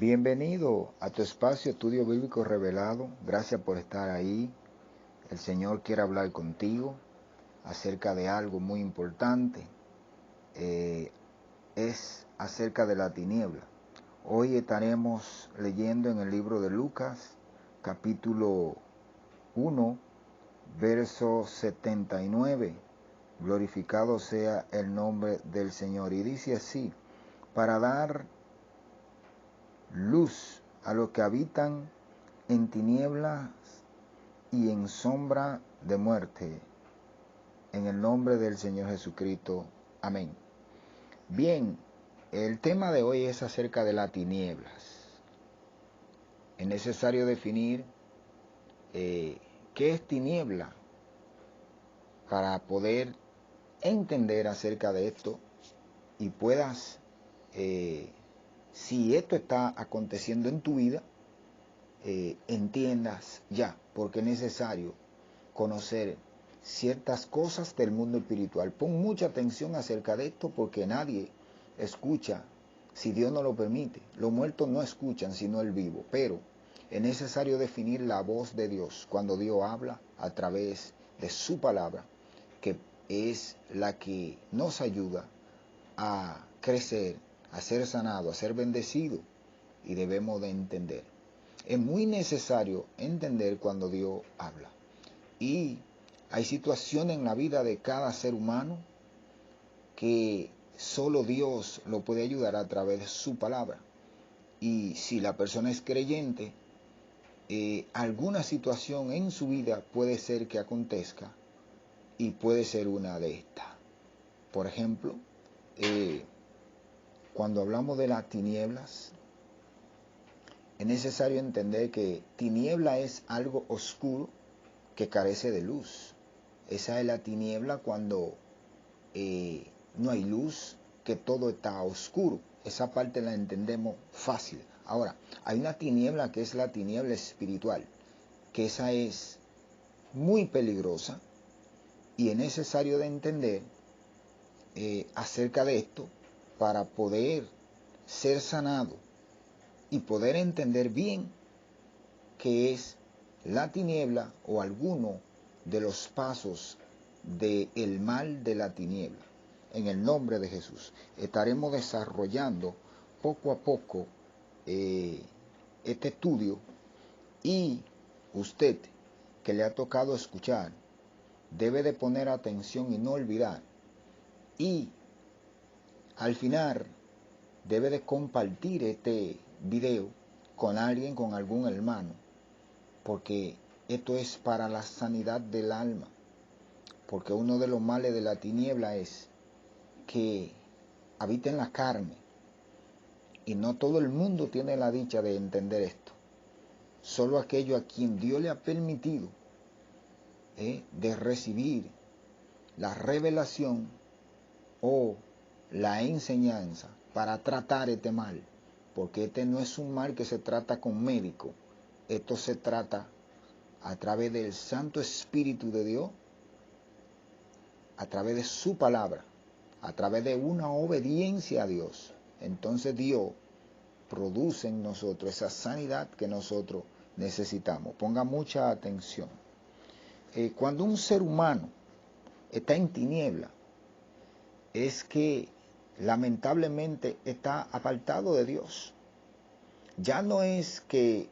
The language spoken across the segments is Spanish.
Bienvenido a tu espacio Estudio Bíblico Revelado. Gracias por estar ahí. El Señor quiere hablar contigo acerca de algo muy importante. Es acerca de la tiniebla. Hoy estaremos leyendo en el libro de Lucas, capítulo 1, verso 79. Glorificado sea el nombre del Señor. Y dice así: para dar luz a los que habitan en tinieblas y en sombra de muerte, en el nombre del Señor Jesucristo. Amén. Bien, el tema de hoy es acerca de las tinieblas. Es necesario definir qué es tiniebla para poder entender acerca de esto y puedas, si esto está aconteciendo en tu vida, entiendas ya, porque es necesario conocer ciertas cosas del mundo espiritual. Pon mucha atención acerca de esto, porque nadie escucha si Dios no lo permite. Los muertos no escuchan sino el vivo, pero es necesario definir la voz de Dios cuando Dios habla a través de su palabra, que es la que nos ayuda a crecer, a ser sanado, a ser bendecido, y debemos de entender. Es muy necesario entender cuando Dios habla. Y hay situaciones en la vida de cada ser humano que solo Dios lo puede ayudar a través de su palabra. Y si la persona es creyente, alguna situación en su vida puede ser que acontezca, y puede ser una de estas. Por ejemplo, cuando hablamos de las tinieblas, es necesario entender que tiniebla es algo oscuro que carece de luz. Esa es la tiniebla cuando no hay luz, que todo está oscuro. Esa parte la entendemos fácil. Ahora, hay una tiniebla que es la tiniebla espiritual, que esa es muy peligrosa, y es necesario de entender acerca de esto para poder ser sanado y poder entender bien qué es la tiniebla o alguno de los pasos del mal de la tiniebla. En el nombre de Jesús estaremos desarrollando poco a poco este estudio, y usted que le ha tocado escuchar debe de poner atención y no olvidar, y al final debe de compartir este video con alguien, con algún hermano, porque esto es para la sanidad del alma. Porque uno de los males de la tiniebla es que habita en la carne, y no todo el mundo tiene la dicha de entender esto. Solo aquellos a quien Dios le ha permitido de recibir la revelación o la enseñanza para tratar este mal, porque este no es un mal que se trata con médico. Esto se trata a través del Santo Espíritu de Dios, a través de su palabra, a través de una obediencia a Dios. Entonces Dios produce en nosotros esa sanidad que nosotros necesitamos. Ponga mucha atención. Cuando un ser humano está en tiniebla, es que lamentablemente está apartado de Dios. Ya no es que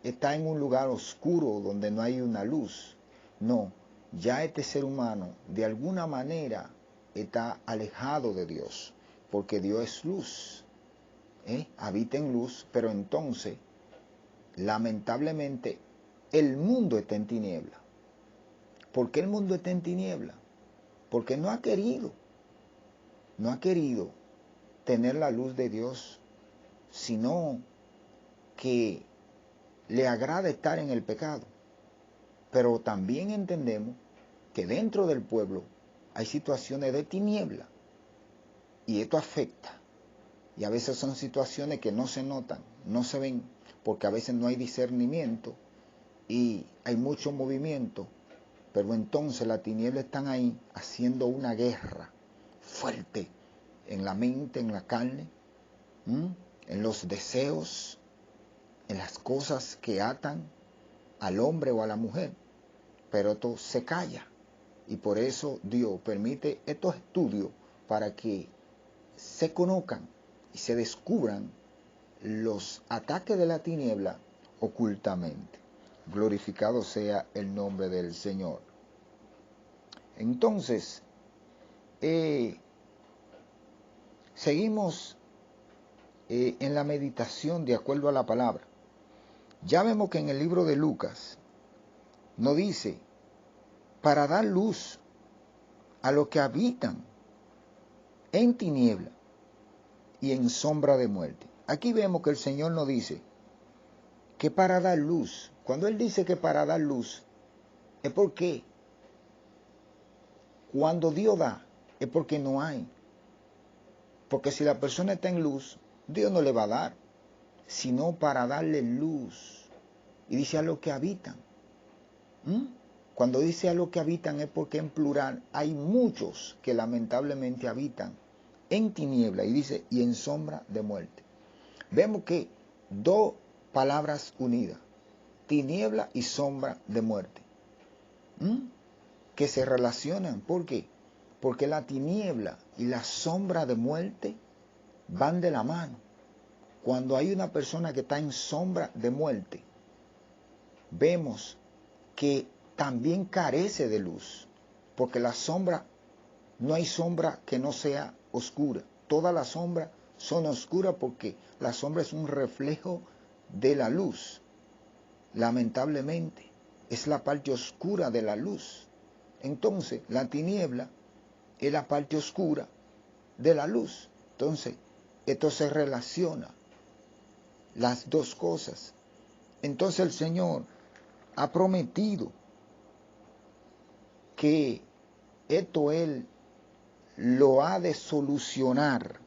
está en un lugar oscuro donde no hay una luz. No, ya este ser humano de alguna manera está alejado de Dios, porque Dios es luz, habita en luz, pero entonces lamentablemente el mundo está en tiniebla. ¿Por qué el mundo está en tiniebla? Porque no ha querido tener la luz de Dios, sino que le agrada estar en el pecado. Pero también entendemos que dentro del pueblo hay situaciones de tiniebla, y esto afecta. Y a veces son situaciones que no se notan, no se ven, porque a veces no hay discernimiento y hay mucho movimiento. Pero entonces las tinieblas están ahí haciendo una guerra fuerte en la mente, en la carne, en los deseos, en las cosas que atan al hombre o a la mujer, pero esto se calla. Y por eso Dios permite estos estudios para que se conozcan y se descubran los ataques de la tiniebla ocultamente. Glorificado sea el nombre del Señor. Entonces, seguimos en la meditación de acuerdo a la palabra. Ya vemos que en el libro de Lucas nos dice, para dar luz a los que habitan en tiniebla y en sombra de muerte. Aquí vemos que el Señor nos dice que para dar luz, cuando Él dice que para dar luz, es porque cuando Dios da, es porque no hay. Porque si la persona está en luz, Dios no le va a dar, sino para darle luz. Y dice a los que habitan. Cuando dice a los que habitan es porque en plural hay muchos que lamentablemente habitan en tiniebla, y dice, y en sombra de muerte. Vemos que dos palabras unidas, tiniebla y sombra de muerte, que se relacionan. ¿Por qué? Porque la tiniebla y la sombra de muerte van de la mano. Cuando hay una persona que está en sombra de muerte, vemos que también carece de luz, porque la sombra, no hay sombra que no sea oscura. Todas las sombras son oscuras porque la sombra es un reflejo de la luz. Lamentablemente, es la parte oscura de la luz. Entonces, la tiniebla es la parte oscura de la luz. Entonces, esto se relaciona, las dos cosas. Entonces el Señor ha prometido que esto Él lo ha de solucionar,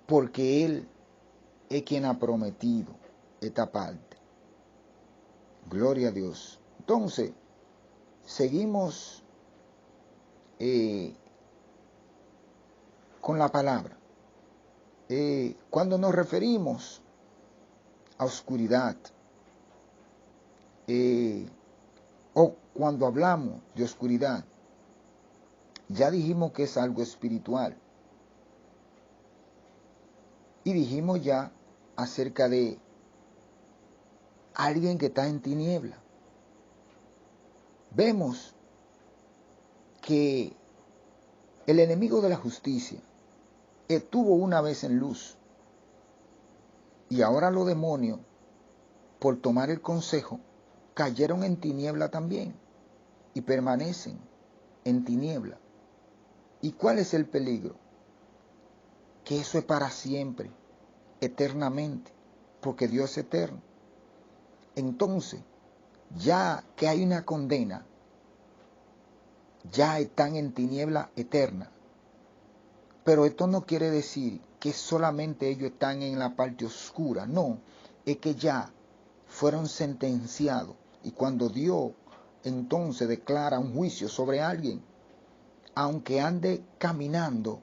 porque Él es quien ha prometido esta parte. Gloria a Dios. Entonces, seguimos con la palabra. Cuando nos referimos a oscuridad, o cuando hablamos de oscuridad, ya dijimos que es algo espiritual. Y dijimos ya acerca de alguien que está en tiniebla. Vemos que el enemigo de la justicia estuvo una vez en luz, y ahora los demonios, por tomar el consejo, cayeron en tiniebla también y permanecen en tiniebla. ¿Y cuál es el peligro? Que eso es para siempre, eternamente, porque Dios es eterno. Entonces, ya que hay una condena, ya están en tiniebla eterna. Pero esto no quiere decir que solamente ellos están en la parte oscura. No, es que ya fueron sentenciados. Y cuando Dios entonces declara un juicio sobre alguien, aunque ande caminando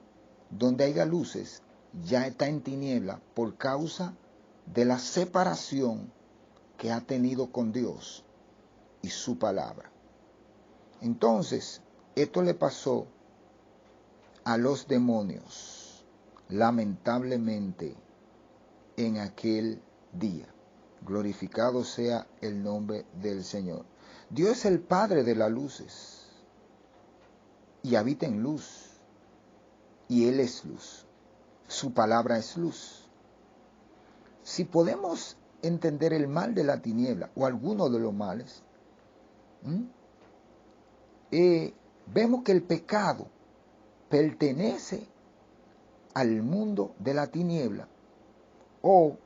donde haya luces, ya está en tiniebla por causa de la separación que ha tenido con Dios y su palabra. Entonces, esto le pasó a los demonios, lamentablemente, en aquel día. Glorificado sea el nombre del Señor. Dios es el Padre de las luces y habita en luz, y Él es luz. Su palabra es luz. Si podemos entender el mal de la tiniebla o alguno de los males, vemos que el pecado pertenece al mundo de la tiniebla, o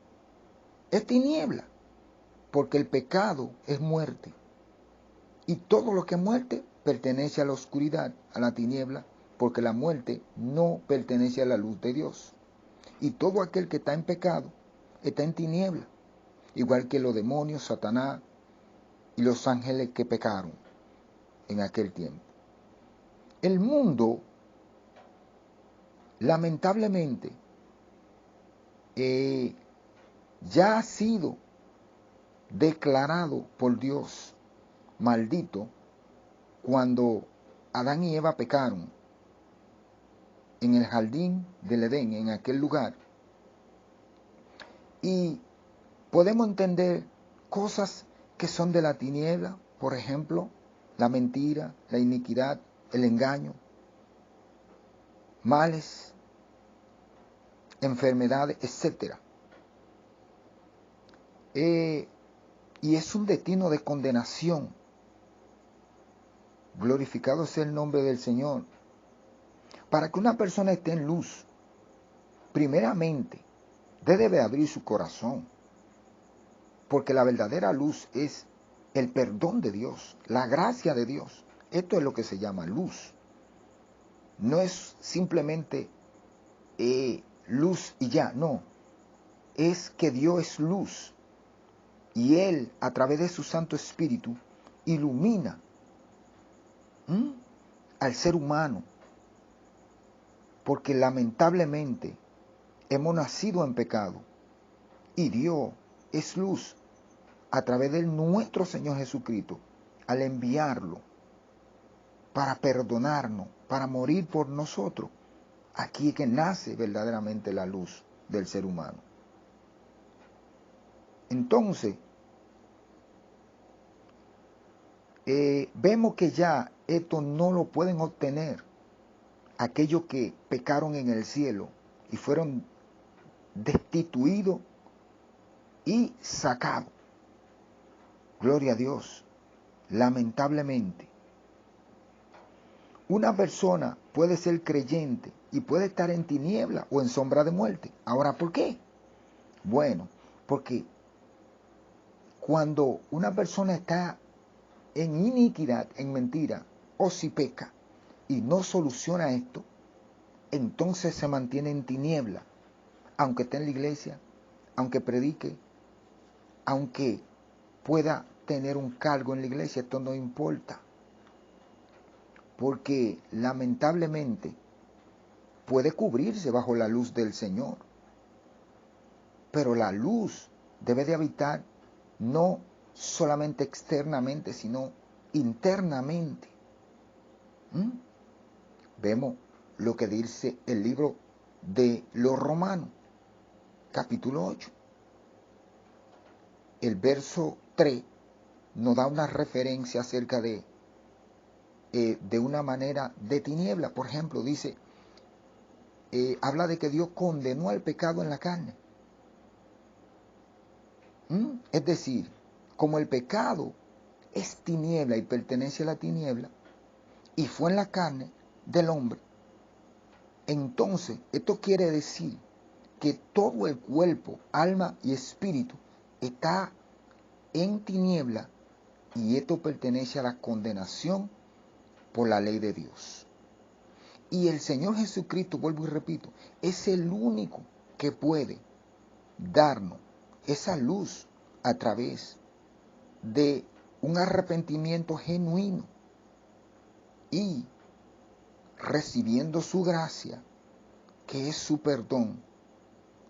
es tiniebla, porque el pecado es muerte, y todo lo que es muerte pertenece a la oscuridad, a la tiniebla, porque la muerte no pertenece a la luz de Dios. Y todo aquel que está en pecado está en tiniebla, igual que los demonios, Satanás y los ángeles que pecaron en aquel tiempo. El mundo, lamentablemente, ya ha sido declarado por Dios maldito cuando Adán y Eva pecaron en el jardín del Edén, en aquel lugar. Y podemos entender cosas que son de la tiniebla, por ejemplo, la mentira, la iniquidad, el engaño, males, enfermedades, etc. Y es un destino de condenación. Glorificado sea el nombre del Señor. Para que una persona esté en luz, primeramente, debe abrir su corazón. Porque la verdadera luz es el perdón de Dios, la gracia de Dios. Esto es lo que se llama luz. No es simplemente luz y ya, no. Es que Dios es luz. Y Él, a través de su Santo Espíritu, ilumina al ser humano. Porque lamentablemente hemos nacido en pecado. Y Dios es luz a través de nuestro Señor Jesucristo, al enviarlo para perdonarnos, para morir por nosotros. Aquí es que nace verdaderamente la luz del ser humano. Entonces, vemos que ya esto no lo pueden obtener aquellos que pecaron en el cielo y fueron destituidos y sacados. Gloria a Dios. Lamentablemente, una persona puede ser creyente y puede estar en tiniebla o en sombra de muerte. Ahora, ¿por qué? Bueno, porque cuando una persona está en iniquidad, en mentira, o si peca y no soluciona esto, entonces se mantiene en tiniebla, aunque esté en la iglesia, aunque predique, aunque pueda tener un cargo en la iglesia, esto no importa. Porque lamentablemente puede cubrirse bajo la luz del Señor. Pero la luz debe de habitar no solamente externamente, sino internamente. Vemos lo que dice el libro de los Romanos, capítulo 8. El verso 3 nos da una referencia acerca de una manera de tiniebla. Por ejemplo, dice, habla de que Dios condenó al pecado en la carne. Es decir, como el pecado es tiniebla y pertenece a la tiniebla, y fue en la carne del hombre, entonces esto quiere decir que todo el cuerpo, alma y espíritu está en tiniebla, y esto pertenece a la condenación por la ley de Dios. Y el Señor Jesucristo, vuelvo y repito, es el único que puede darnos esa luz a través de un arrepentimiento genuino y recibiendo su gracia, que es su perdón,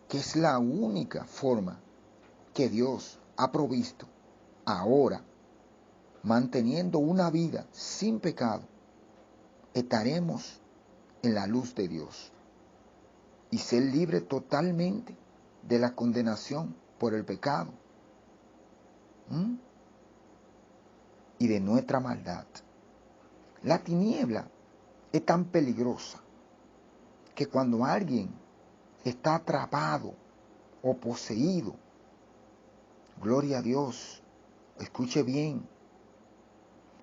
que es la única forma que Dios ha provisto ahora, manteniendo una vida sin pecado, estaremos en la luz de Dios y ser libre totalmente de la condenación por el pecado y de nuestra maldad. La tiniebla es tan peligrosa que cuando alguien está atrapado o poseído, gloria a Dios, escuche bien,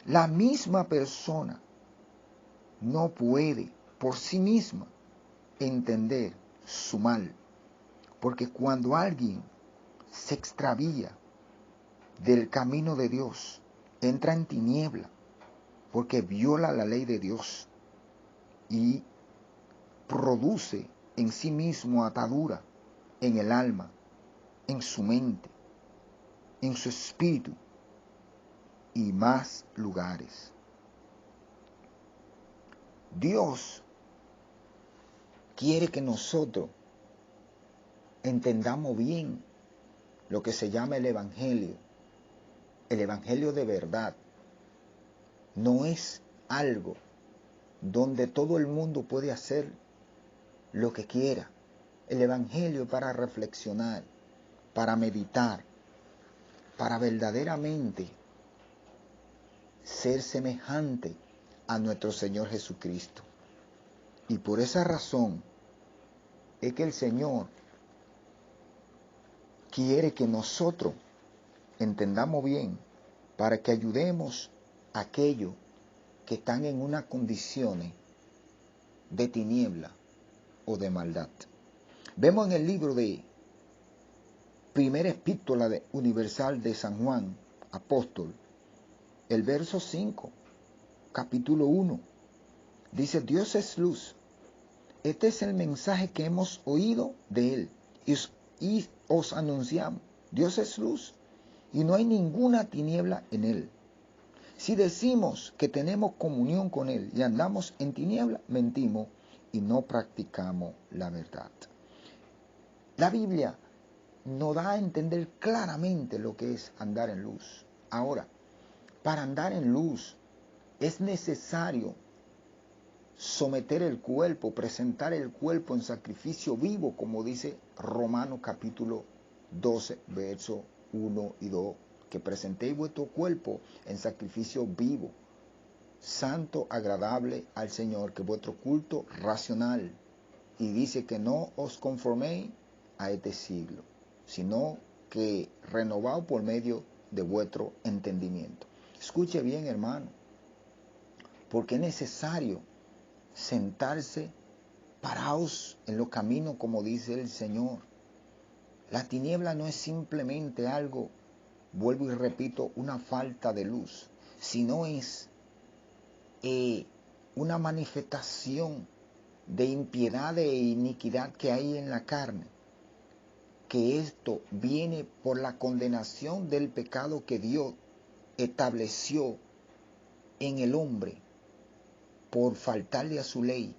la misma persona no puede por sí misma entender su mal. Porque cuando alguien se extravía del camino de Dios, entra en tiniebla, porque viola la ley de Dios y produce en sí mismo atadura en el alma, en su mente, en su espíritu y más lugares. Dios quiere que nosotros entendamos bien lo que se llama el evangelio de verdad, no es algo donde todo el mundo puede hacer lo que quiera. El evangelio es para reflexionar, para meditar, para verdaderamente ser semejante a nuestro Señor Jesucristo. Y por esa razón es que el Señor quiere que nosotros entendamos bien, para que ayudemos a aquellos que están en unas condiciones de tiniebla o de maldad. Vemos en el libro de Primera Epístola Universal de San Juan, apóstol, el verso 5, capítulo 1, dice: Dios es luz. Este es el mensaje que hemos oído de Él y os anunciamos. Dios es luz y no hay ninguna tiniebla en Él. Si decimos que tenemos comunión con Él y andamos en tiniebla, mentimos y no practicamos la verdad. La Biblia nos da a entender claramente lo que es andar en luz. Ahora, para andar en luz es necesario someter el cuerpo, presentar el cuerpo en sacrificio vivo, como dice Romanos capítulo 12, verso 1 y 2, que presentéis vuestro cuerpo en sacrificio vivo, santo, agradable al Señor, que vuestro culto racional. Y dice que no os conforméis a este siglo, sino que renovaos por medio de vuestro entendimiento. Escuche bien, hermano, porque es necesario sentarse parados en los caminos, como dice el Señor. La tiniebla no es simplemente algo, vuelvo y repito, una falta de luz, sino es una manifestación de impiedad e iniquidad que hay en la carne, que esto viene por la condenación del pecado que Dios estableció en el hombre por faltarle a su ley.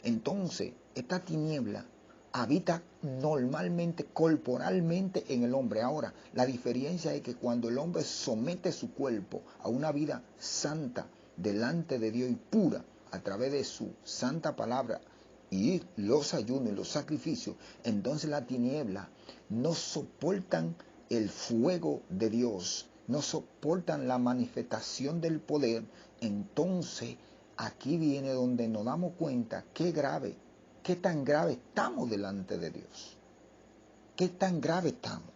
Entonces, esta tiniebla habita normalmente, corporalmente en el hombre. Ahora, la diferencia es que cuando el hombre somete su cuerpo a una vida santa delante de Dios y pura a través de su santa palabra y los ayunos y los sacrificios, entonces la tiniebla no soportan el fuego de Dios, no soportan la manifestación del poder. Entonces, aquí viene donde nos damos cuenta qué tan grave estamos delante de Dios. Qué tan grave estamos.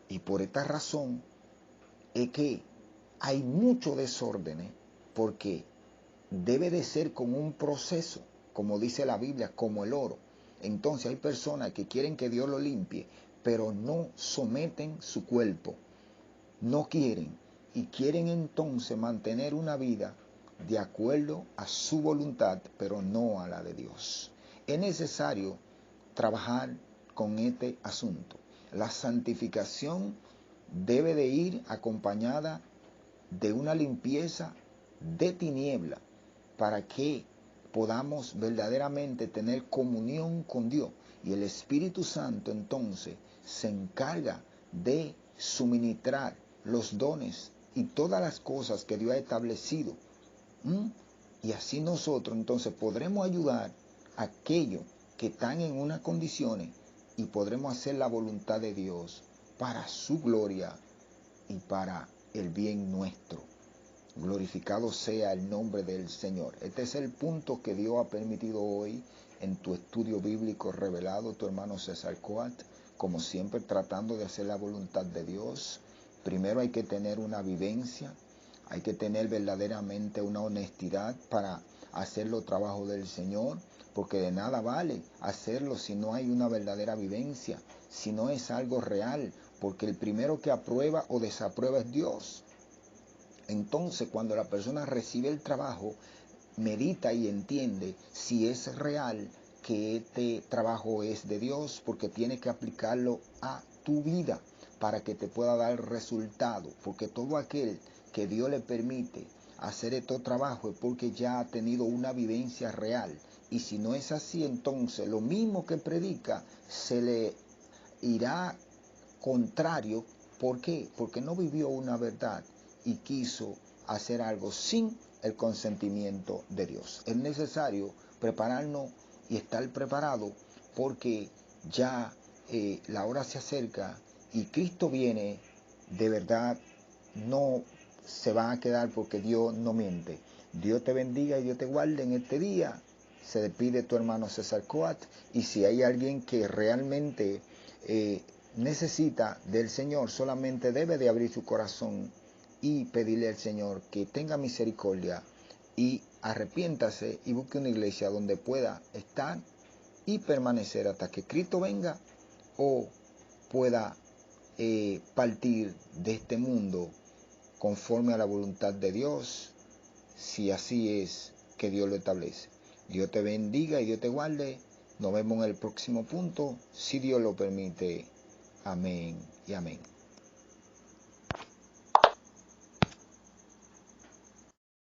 Y por esta razón es que hay mucho desorden, porque debe de ser como un proceso, como dice la Biblia, como el oro. Entonces hay personas que quieren que Dios lo limpie, pero no someten su cuerpo, no quieren, y quieren entonces mantener una vida de acuerdo a su voluntad, pero no a la de Dios. Es necesario trabajar con este asunto. La santificación debe de ir acompañada de una limpieza de tiniebla para que podamos verdaderamente tener comunión con Dios. Y el Espíritu Santo entonces se encarga de suministrar los dones y todas las cosas que Dios ha establecido. Y así nosotros entonces podremos ayudar a aquellos que están en unas condiciones y podremos hacer la voluntad de Dios para su gloria y para el bien nuestro. Glorificado sea el nombre del Señor. Este es el punto que Dios ha permitido hoy en tu estudio bíblico revelado, tu hermano César Coat, como siempre tratando de hacer la voluntad de Dios. Primero hay que tener una vivencia, hay que tener verdaderamente una honestidad para hacer los trabajos del Señor, porque de nada vale hacerlo si no hay una verdadera vivencia, si no es algo real, porque el primero que aprueba o desaprueba es Dios. Entonces, cuando la persona recibe el trabajo, medita y entiende si es real que este trabajo es de Dios, porque tiene que aplicarlo a tu vida para que te pueda dar resultado, porque todo aquel que Dios le permite hacer estos trabajos es porque ya ha tenido una vivencia real. Y si no es así, entonces lo mismo que predica se le irá contrario. ¿Por qué? Porque no vivió una verdad y quiso hacer algo sin el consentimiento de Dios. Es necesario prepararnos y estar preparado porque ya la hora se acerca y Cristo viene. De verdad no se va a quedar porque Dios no miente. Dios te bendiga y Dios te guarde en este día. Se despide tu hermano César Coat, y si hay alguien que realmente necesita del Señor, solamente debe de abrir su corazón y pedirle al Señor que tenga misericordia y arrepiéntase y busque una iglesia donde pueda estar y permanecer hasta que Cristo venga o pueda partir de este mundo conforme a la voluntad de Dios, si así es que Dios lo establece. Dios te bendiga y Dios te guarde. Nos vemos en el próximo punto, si Dios lo permite. Amén y amén.